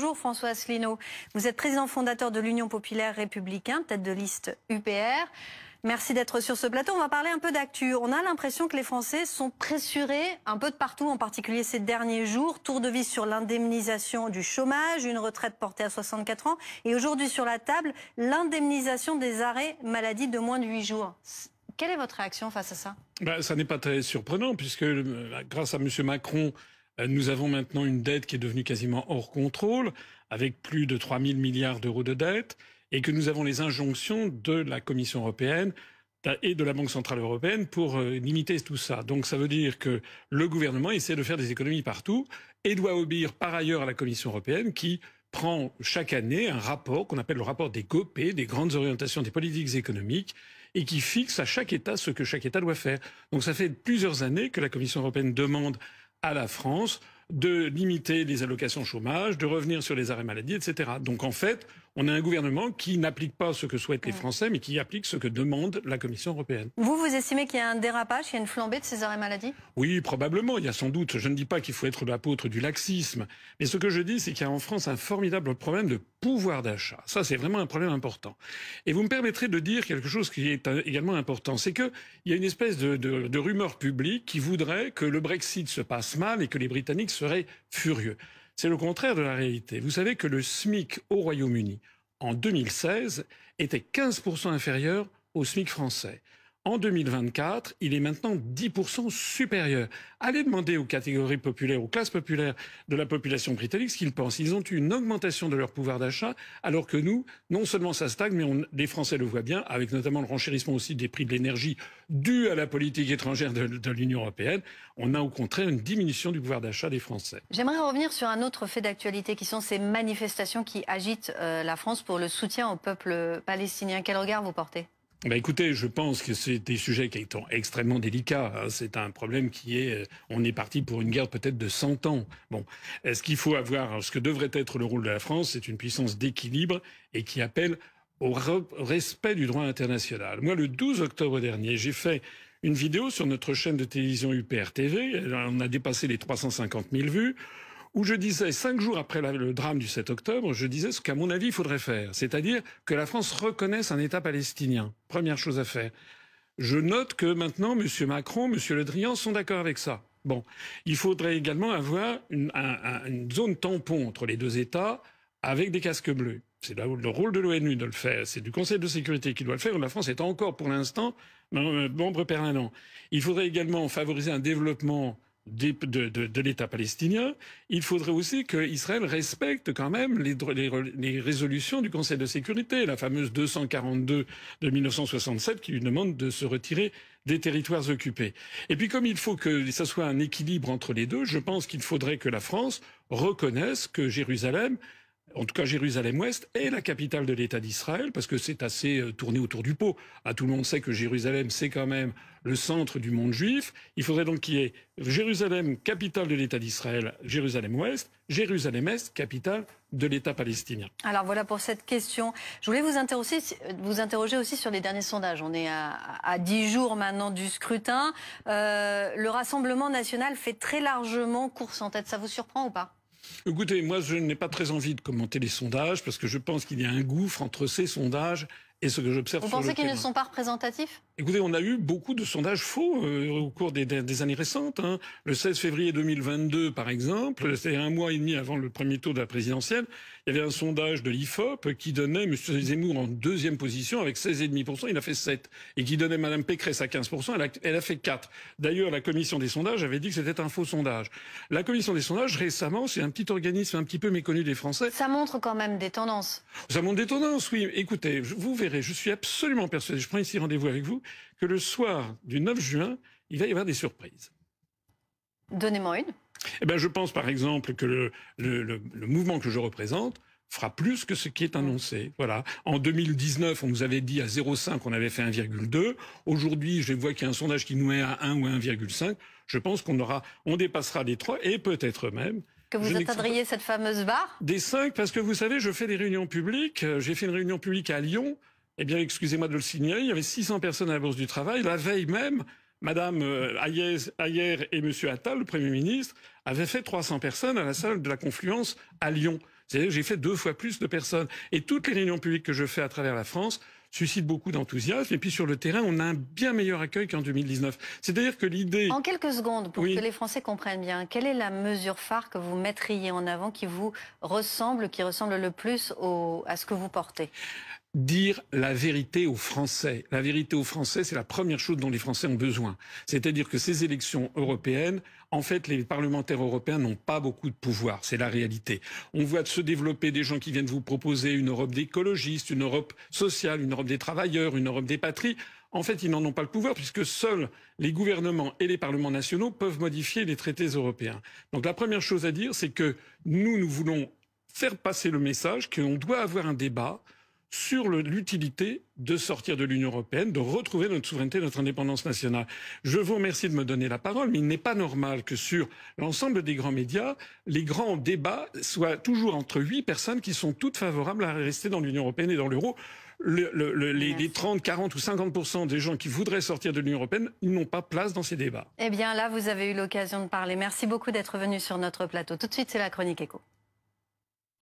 Bonjour François Asselineau. Vous êtes président fondateur de l'Union populaire républicain, tête de liste UPR. Merci d'être sur ce plateau. On va parler un peu d'actu. On a l'impression que les Français sont pressurés un peu de partout, en particulier ces derniers jours. Tour de vis sur l'indemnisation du chômage, une retraite portée à 64 ans. Et aujourd'hui sur la table, l'indemnisation des arrêts maladie de moins de 8 jours. Quelle est votre réaction face à ça? Ça n'est pas très surprenant puisque grâce à M. Macron, nous avons maintenant une dette qui est devenue quasiment hors contrôle, avec plus de 3 000 milliards d'euros de dette, et que nous avons les injonctions de la Commission européenne et de la Banque centrale européenne pour limiter tout ça. Donc ça veut dire que le gouvernement essaie de faire des économies partout et doit obéir par ailleurs à la Commission européenne qui prend chaque année un rapport qu'on appelle le rapport des GOPE, des grandes orientations des politiques économiques, et qui fixe à chaque État ce que chaque État doit faire. Donc ça fait plusieurs années que la Commission européenne demande à la France de limiter les allocations chômage, de revenir sur les arrêts maladie, etc. Donc en fait, on a un gouvernement qui n'applique pas ce que souhaitent les Français, mais qui applique ce que demande la Commission européenne. Vous estimez qu'il y a un dérapage, il y a une flambée de ces arrêts maladie? Oui, probablement. Il y a sans doute. Je ne dis pas qu'il faut être l'apôtre du laxisme. Mais ce que je dis, c'est qu'il y a en France un formidable problème de pouvoir d'achat. Ça, c'est vraiment un problème important. Et vous me permettrez de dire quelque chose qui est également important. C'est qu'il y a une espèce de rumeur publique qui voudrait que le Brexit se passe mal et que les Britanniques seraient furieux. C'est le contraire de la réalité. Vous savez que le SMIC au Royaume-Uni, en 2016, était 15% inférieur au SMIC français. En 2024, il est maintenant 10% supérieur. Allez demander aux catégories populaires, aux classes populaires de la population britannique ce qu'ils pensent. Ils ont eu une augmentation de leur pouvoir d'achat, alors que nous, non seulement ça stagne, mais les Français le voient bien, avec notamment le renchérissement aussi des prix de l'énergie dû à la politique étrangère de l'Union européenne. On a au contraire une diminution du pouvoir d'achat des Français. J'aimerais revenir sur un autre fait d'actualité qui sont ces manifestations qui agitent la France pour le soutien au peuple palestinien. Quel regard vous portez? Écoutez, je pense que c'est des sujets qui sont extrêmement délicats. C'est un problème qui est... On est parti pour une guerre peut-être de 100 ans. Bon, ce qu'il faut avoir, ce que devrait être le rôle de la France, c'est une puissance d'équilibre et qui appelle au respect du droit international. Moi, le 12 octobre dernier, j'ai fait une vidéo sur notre chaîne de télévision UPR TV. On a dépassé les 350 000 vues. Où je disais, 5 jours après le drame du 7 octobre, je disais ce qu'à mon avis il faudrait faire. C'est-à-dire que la France reconnaisse un État palestinien. Première chose à faire. Je note que maintenant, M. Macron, M. Le Drian sont d'accord avec ça. Bon. Il faudrait également avoir une zone tampon entre les deux États avec des casques bleus. C'est le rôle de l'ONU de le faire. C'est du Conseil de sécurité qui doit le faire. La France est encore, pour l'instant, membre permanent. Il faudrait également favoriser un développement de l'État palestinien. Il faudrait aussi qu'Israël respecte quand même les résolutions du Conseil de sécurité, la fameuse 242 de 1967 qui lui demande de se retirer des territoires occupés. Et puis comme il faut que ça soit un équilibre entre les deux, je pense qu'il faudrait que la France reconnaisse que Jérusalem, en tout cas Jérusalem-Ouest, est la capitale de l'État d'Israël, parce que c'est assez tourné autour du pot. Tout le monde sait que Jérusalem, c'est quand même le centre du monde juif. Il faudrait donc qu'il y ait Jérusalem, capitale de l'État d'Israël, Jérusalem-Ouest, Jérusalem-Est, capitale de l'État palestinien. Alors voilà pour cette question. Je voulais vous interroger aussi sur les derniers sondages. On est à 10 jours maintenant du scrutin. Le Rassemblement national fait très largement course en tête. Ça vous surprend ou pas ? Écoutez, moi je n'ai pas très envie de commenter les sondages parce que je pense qu'il y a un gouffre entre ces sondages et ce que j'observe sur le terrain. Vous pensez qu'ils ne sont pas représentatifs ? Écoutez, on a eu beaucoup de sondages faux au cours des années récentes. Le 16 février 2022, par exemple, c'est 1 mois et demi avant le premier tour de la présidentielle, il y avait un sondage de l'IFOP qui donnait M. Zemmour en 2e position avec 16,5%, il a fait 7. Et qui donnait Mme Pécresse à 15%, elle a fait 4. D'ailleurs, la commission des sondages avait dit que c'était un faux sondage. La commission des sondages, récemment, c'est un petit organisme un petit peu méconnu des Français. Ça montre quand même des tendances. Ça montre des tendances, oui. Écoutez, vous verrez, je suis absolument persuadé, je prends ici rendez-vous avec vous, que le soir du 9 juin, il va y avoir des surprises. Donnez-moi une. Je pense par exemple que le mouvement que je représente fera plus que ce qui est annoncé. Voilà. En 2019, on nous avait dit à 0,5, on avait fait 1,2. Aujourd'hui, je vois qu'il y a un sondage qui nous met à 1 ou 1,5. Je pense on dépassera les 3 et peut-être même... Que vous atteindriez cette fameuse barre ? Des 5, parce que vous savez, je fais des réunions publiques. J'ai fait une réunion publique à Lyon. Eh bien, excusez-moi de le signaler, il y avait 600 personnes à la Bourse du Travail. La veille même, Madame Ayer et Monsieur Attal, le Premier ministre, avaient fait 300 personnes à la salle de la Confluence à Lyon. C'est-à-dire que j'ai fait 2 fois plus de personnes. Et toutes les réunions publiques que je fais à travers la France suscitent beaucoup d'enthousiasme. Et puis sur le terrain, on a un bien meilleur accueil qu'en 2019. C'est-à-dire que l'idée... En quelques secondes, pour Oui. que les Français comprennent bien, quelle est la mesure phare que vous mettriez en avant qui vous ressemble, qui ressemble le plus à ce que vous portez? Dire la vérité aux Français. La vérité aux Français, c'est la première chose dont les Français ont besoin. C'est-à-dire que ces élections européennes, en fait, les parlementaires européens n'ont pas beaucoup de pouvoir. C'est la réalité. On voit se développer des gens qui viennent vous proposer une Europe d'écologistes, une Europe sociale, une Europe des travailleurs, une Europe des patries. En fait, ils n'en ont pas le pouvoir puisque seuls les gouvernements et les parlements nationaux peuvent modifier les traités européens. Donc la première chose à dire, c'est que nous voulons faire passer le message qu'on doit avoir un débat sur l'utilité de sortir de l'Union européenne, de retrouver notre souveraineté, notre indépendance nationale. Je vous remercie de me donner la parole, mais il n'est pas normal que sur l'ensemble des grands médias, les grands débats soient toujours entre 8 personnes qui sont toutes favorables à rester dans l'Union européenne et dans l'euro. Les 30, 40 ou 50% des gens qui voudraient sortir de l'Union européenne, ils n'ont pas place dans ces débats. Eh bien là, vous avez eu l'occasion de parler. Merci beaucoup d'être venu sur notre plateau. Tout de suite, c'est la Chronique Éco.